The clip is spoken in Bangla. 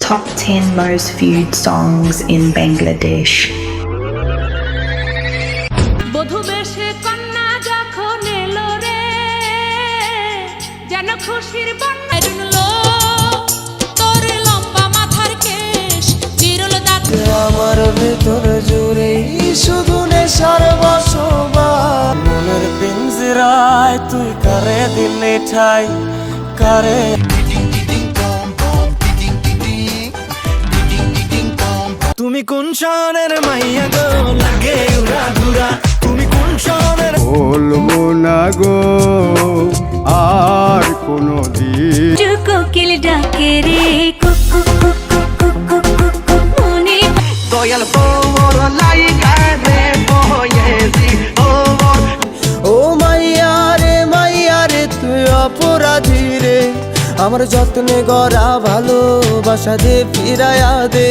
top 10 most viewed songs in Bangladesh. বধূ বেশে কন্যা যখন এলো রে, যেন খুশির বন্যা রুনলো তোর লম্বা মাথার কেশ চিরল দাঁত। আমার ভেতর জুড়েই শুধু নেশার বসবাস। মনের পিঞ্জরায় তুই কারে দিলে ঠাই, কারে তুমি কোন শহরের মাইয়া গো, লাগে উড়া ঘুরা। তুমি কোন শহরের বলবো না গো আর কোনো দিন। কোকিল ডাকে রে কুকু কুকু কুকু কুকু মনে দয়াল মোর লাইগা রে বয়েছি ও মাইয়া রে তুই অপরাধী রে। আমার যত্নে গড়া ভালোবাসা দে ফিরায়া দে।